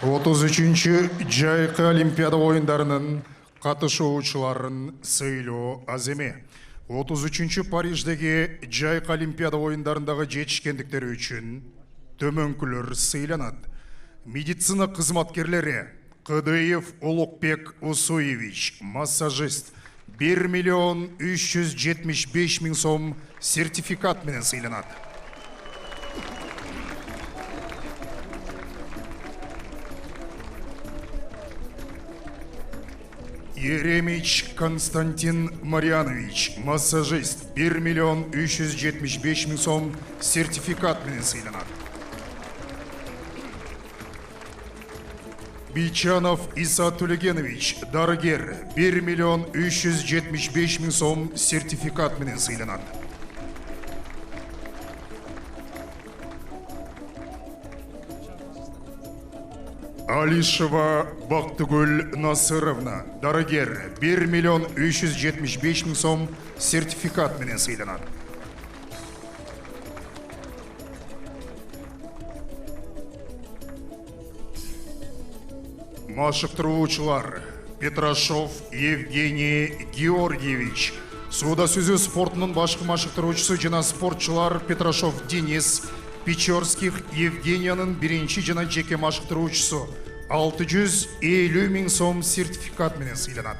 33-чі Жайқы Олимпиада ойындарының қатысушыларын сыйлау аз емес. 33-чі Париждегі Жайқы Олимпиада ойындарындағы жетішкендіктері үшін төменгілер сыйланады. Медицина қызматкерлері Қыдыев Улукбек Усуевич, массажист, 1 375 000 сом сертификат менен сыйланады. Еремич Константин Марьянович, массажист, 1 375 000 сом сертификат менен сыйланады. Бичанов Иса Тулегенович, дарыгер, 1 375 000 сом сертификат менен сыйланады. Алишева Бактыгүл Насыровна, дарыгер, 1 375 000 сом сертификат менен сыйланады. Машықтыруучылар Петрашов Евгений Георгиевич, суда сүзүү спортунун башкы машықтыруучусу жана спортчулар Петрашов Денис, Печорских Евгениянын биринчи жана жеке машықтыруучусу 650 000 сом сертификат менен сыйланат.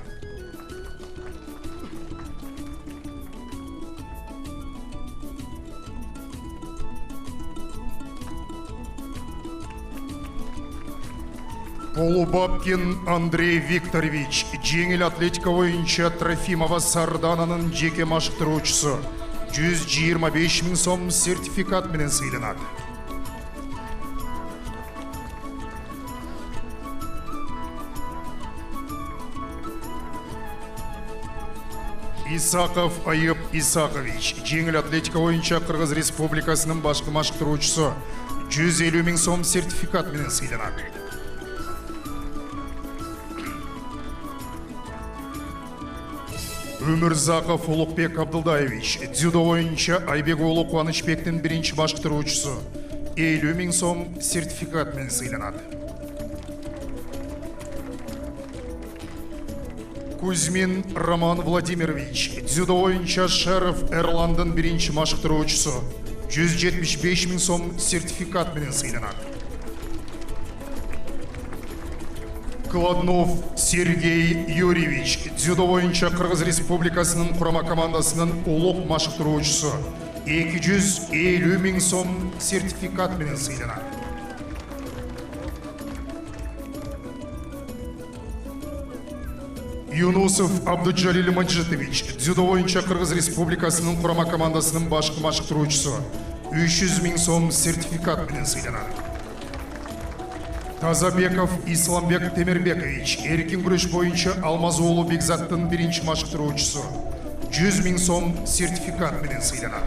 Полубабкин Андрей Викторович, жеңіл атлетика боюнча Трофимова Сардананын жеке машықтыруучусу 125 000 сом сертификат менен сыйланат. Исаков Айып Исакович, жеңіл атлетика боюнча Кыргыз Республикасынын башкы машықтыруучусу 150 000 сом сертификат менен сыйланат. Өмірзақов Улукбек Абдылдаевич, дзюдо боюнча Айбек Улу Кубанычбектин биринчи башкаруучусу 50 000 сом сертификат менен сыйланат. Кузьмин Роман Владимирович, дзюдо боюнча Шеров Эрландын биринчи башкаруучусу 175 000 сом сертификат менен сыйланат. Кладнов Сергей Юрьевич, дзюдо боюнча Кыргыз Республикасынын курама командасынын улук машыктыруучусу 250 000 сом сертификат менен сыйланат. Юнусов Абдуджалил Маджитович, дзюдо боюнча Кыргыз Республикасынын курама командасынын башкы машыктыруучусу 300 000 сом сертификат менен сыйланат. Тазабеков Исламбек Темирбекович, эркин күрөш боюнча Алмаз уулу Бекзаттын биринчи машыктыруучусу 100 000 сом сертификат менен сыйланат.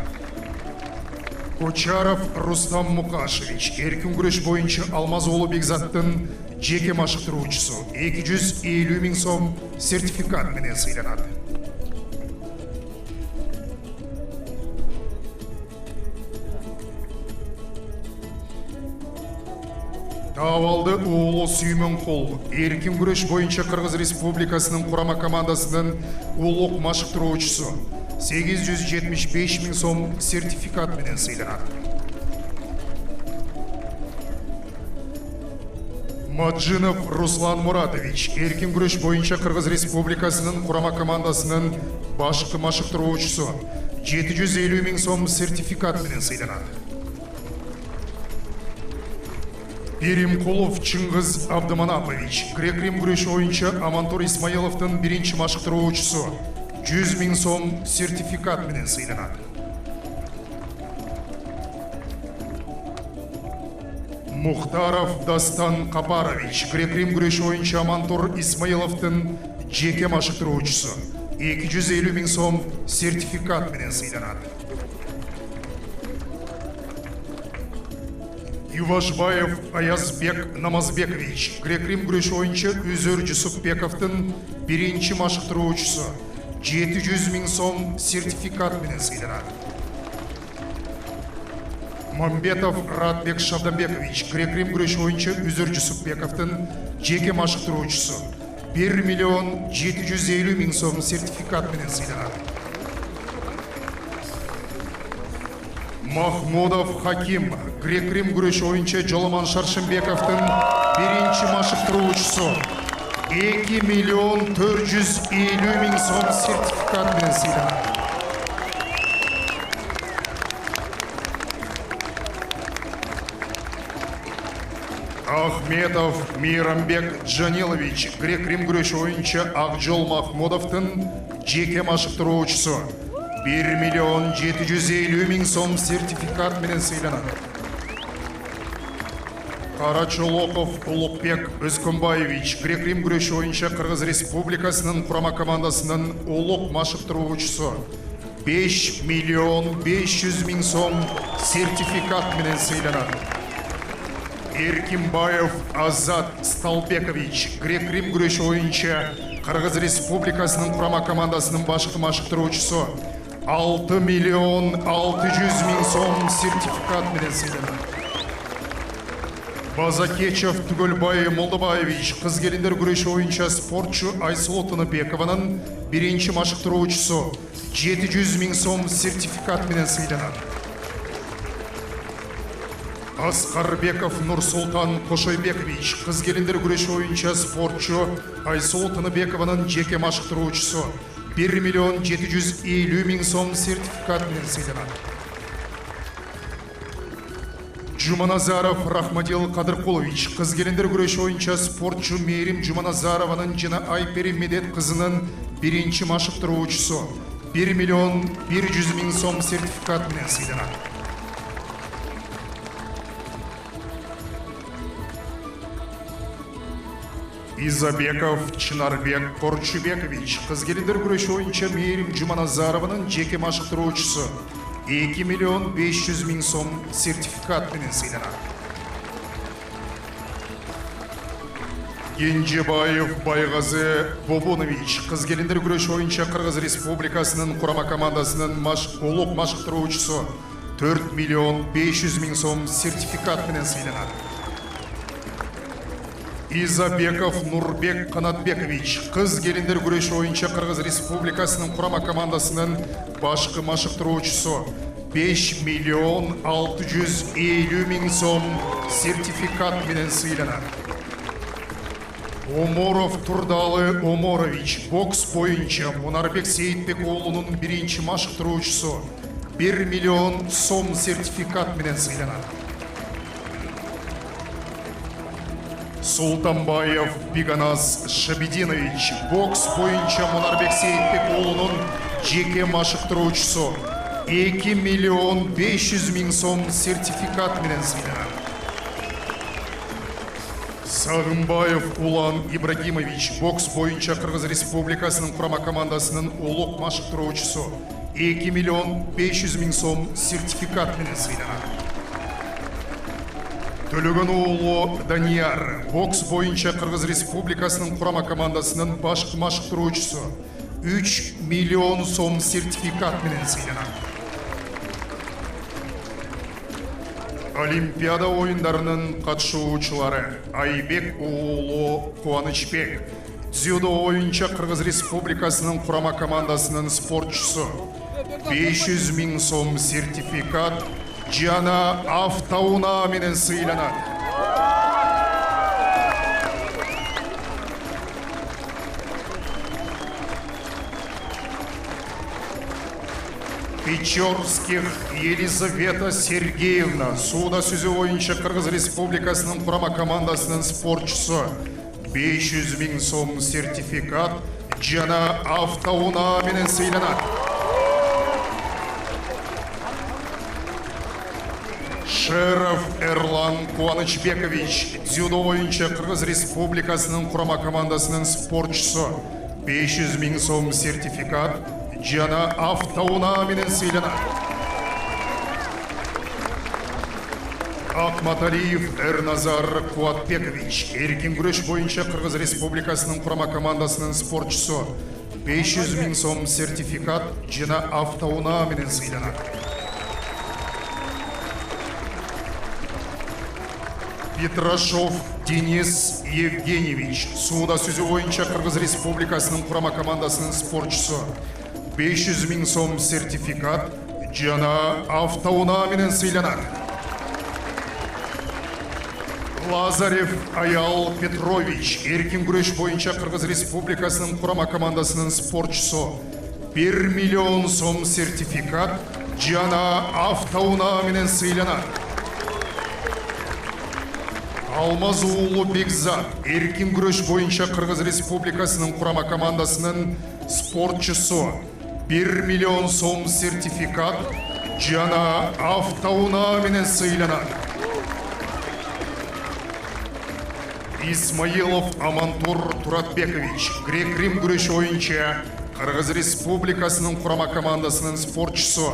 Кочаров Рустам Мукашевич, эркин күрөш боюнча Алмаз уулу Бекзаттын жеке машыктыруучусу 250 000 сом сертификат менен сыйланат. Тавалды Уулу Сүймөнкул, эркин күрөш боюнча Кыргыз Республикасынын курама командасынын улук машыктыруучусу 875 000 сом сертификат менен сыйланат. Маджинов Руслан Муратович, эркин күрөш боюнча Кыргыз Республикасынын курама командасынын башкы машыктыруучусу 750 000 сом сертификат менен сыйланат. Перимкулов Чыңгыз Абдыманапович, грек-рим күрөшү боюнча Амантур Исмаиловдун биринчи машыктыруучусу 100 000 сом сертификат менен сыйланат. Мухтаров Дастан Капарович, грек-рим күрөшү боюнча Амантур Исмаиловдун жеке машыктыруучусу 250 000 сом сертификат менен сыйланат. Ювашбаев Аязбек Намазбекович, грек-рим күрөшү боюнча Үзөр Жусупбековдун биринчи машыктыруучусу 700 000 сом сертификат менен сыйланат. Мамбетов Радбек Шабданбекович грек-рим күреш ойыншы Үзір Жүсіпбековтың жеке машықтыруучусу 1 миллион 750 миң сом сертификат менен сыйланат. Махмудов Хаким грек-рим күреш ойыншы Жоломан Шаршымбековтың биринчи машықтыруучусу 2 миллион 450 миң сом сертификат менен сыйланат. Ахметов Мейрамбек Джанилович грек-рим күреш ойыншы Ақжол Махмудовтың жеке машықтыруучусу 1 миллион 750 миң сом сертификат менен сыйланат. Карачолоков Улукбек Өзкөнбаевич грек-рим күреш ойыншы Кыргыз Республикасынын курама командасынын улук машықтыруучусу 5 миллион 500 миң сом сертификат менен сыйланат. Эркимбаев Азат Сталбекович грек-рим күреш ойыншы Кыргыз Республикасынын курама командасынын башкы машықтыруучусу 6 миллион 600 миң сом сертификат менен сыйланат. Базакечев Түгөлбай Молдобаевич кыз келиндер күреш ойынча спортчу Айсулу Тыныбекованын биринчи машықтыруучусу 700 миң сом сертификат менен сыйланат. Аскарбеков Нурсултан Кошойбекович кыз келиндер күреш ойынча спортчу Айсулу Тыныбекованын жеке машықтыруучусу 1 миллион 750 миң сом сертификат менен сыйланат. Жуманазаров Рахмадил Кадыркулович кыз келиндер күреш ойынча спортчу Мейрим Жуманазарованын жана Айпери Медет кызынын биринчи машықтыруучусу 1 миллион 100 миң сом сертификат менен сыйланат. Изабеков Чынарбек Корчубекович кыз келиндер күреш ойынча Мейрим Жуманазарованын жеке машықтыруучусу 2 миллион 500 миң сом сертификат менен сыйланат. Кенжебаев Байгазы Бобунович кыз келиндер күреш ойынча Кыргыз Республикасынын курама командасынын улук машықтыруучусу 4 миллион 500 миң сом сертификат менен сыйланат. Изабеков Нурбек Канатбекович кыз келиндер күреш ойынча Кыргыз Республикасынын курама командасынын башкы машықтыруучусу 5 миллион 650 миң сом сертификат менен сыйланат. Оморов Турдалы Оморович бокс боюнча Мунарбек Сейитбек уулунун биринчи машықтыруучусу 1 миллион сом сертификат менен сыйланат. Султанбаев Биганаз Шабидинович бокс боюнча Мунарбек Сейитбек уулунун жеке машықтыруучусу 2 миллион 500 миң сом сертификат менен сыйланат. Сагынбаев Улан Ибрагимович бокс боюнча Кыргыз Республикасынын курама командасынын улук машықтыруучусу 2 миллион 500 миң сом сертификат менен сыйланат. Төлөгөн уулу Данияр бокс боюнча Кыргыз Республикасынын курама командасынын башкы машықтыруучусу 3 миллион сом сертификат менен сыйланат. Олимпиада оюндарынын катышуучулары Айбек уулу Кубанычбек дзюдо боюнча Кыргыз Республикасынын курама командасынын спортчусу 500 миң сом сертификат жана автоунаа менен сыйланат. Печорских Елизавета Сергеевна сууда сүзүү боюнча Кыргыз Республикасынын курама командасынын спортчусу 500 миң сом сертификат жана автоунаа менен сыйланат. Шеров Эрлан Кубанычбекович дзюдо боюнча Кыргыз Республикасынын курама командасынын спортчусу 500 миң сом сертификат жана автоунаа менен сыйланат. Акматалиев Эрназар Куатбекович эркин күрөш боюнча Кыргыз Республикасынын курама командасынын спортчусу 500 миң сом сертификат жана автоунаа менен сыйланат. Петрашов Денис Евгеньевич, суда сүзі бойынша Қырғыз Республикасының құрама командасының спортшысы. 500 000 сом сертификат жана автоунаа менен сыйланат. Лазарев Аял Петрович, эркин күрөш боюнча Кыргыз Республикасынын курама командасынын спортчусу. 1 миллион сом сертификат жана автоунаа менен сыйланат. Алмаз уулу Бекзат, эркин күрөш боюнча Кыргыз Республикасынын курама командасынын спортчусу. 1 миллион сом сертификат жана автоунаа менен сыйланат. Исмаилов Амантур Туратбекович, грек-рим күрөшү боюнча Кыргыз Республикасынын курама командасынын спортчусу.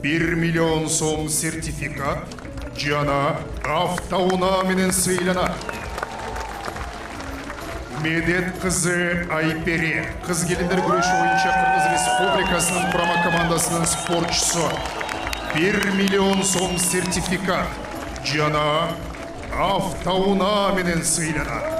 1 миллион сом сертификат жана автоунаа менен сыйланат. Медет кызы Айпере, кыз келиндер күрөшү боюнча Кыргыз Республикасынын курама командасынын спортчусу. 1 миллион сом сертификат жана автоунаа менен сыйланат.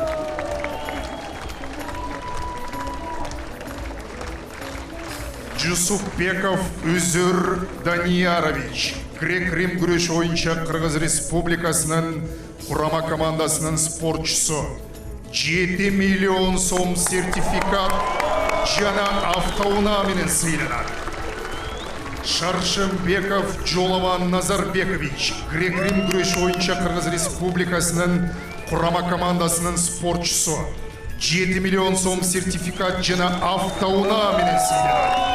Жусупбеков Үзүр Даниярович, грек-рим күрөшү боюнча Кыргыз Республикасынын курама командасынын спортчусу. 7 миллион сом сертификат жана автоунаа менен сыйланат. Шаршембеков Жолован Назарбекович, грек-рим күрөшү боюнча Кыргыз Республикасынын курама командасынын спортчусу. 7 миллион сом сертификат жана автоунаа менен сыйланат.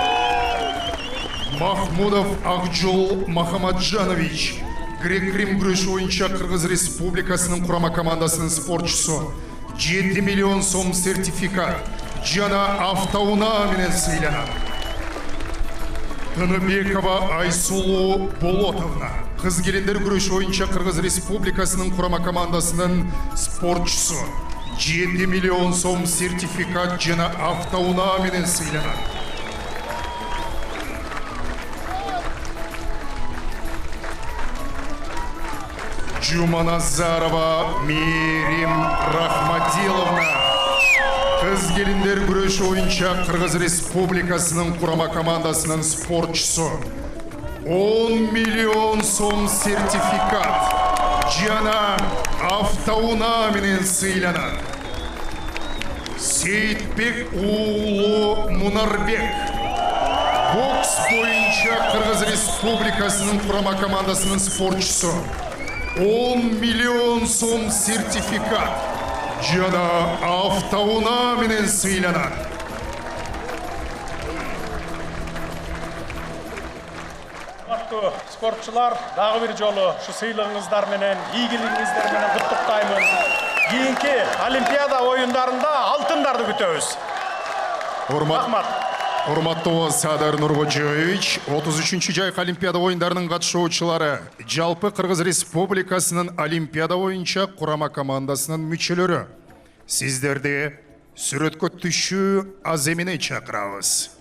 Махмудов Акжол Махамаджанович, грек-рим күрөшү боюнча Кыргыз Республикасынын курама командасынын спортчусу. 7 миллион сом сертификат жана автоунаа менен сыйланат. Тыныбекова Айсулу Болотовна, кыз келиндер күрөшү боюнча Кыргыз Республикасынын курама командасынын спортчусу. 7 миллион сом сертификат жана автоунаа менен сыйланат. Жуманазарова Мирим Рахматиловна, кыз келиндер күрөшү боюнча Кыргыз Республикасынын курама командасынын спортчусу. 10 миллион сом сертификат жана автоунаа менен сыйланат. Сейитбек уулу Мунарбек, бокс боюнча Кыргыз Республикасынын курама командасынын спортчусу. 10 миллион сом сертификат жана автоунаа менен сыйланат. Урматтуу спортчулар, дагы бир жолу ушу сыйлыгыңыздар менен, ийгилигиңиздер менен куттуктаймын. Кийинки Олимпиада оюндарында алтындарды күтөбүз. Рахмат. Урматтуу Садар Нуркожоевич, 33-чү жайкы Олимпиада оюндарынын катышуучулары, жалпы Кыргыз Республикасынын Олимпиада боюнча курама командасынын мүчөлөрү. Сиздерди сүрөткө түшүү аз эмне чакырабыз.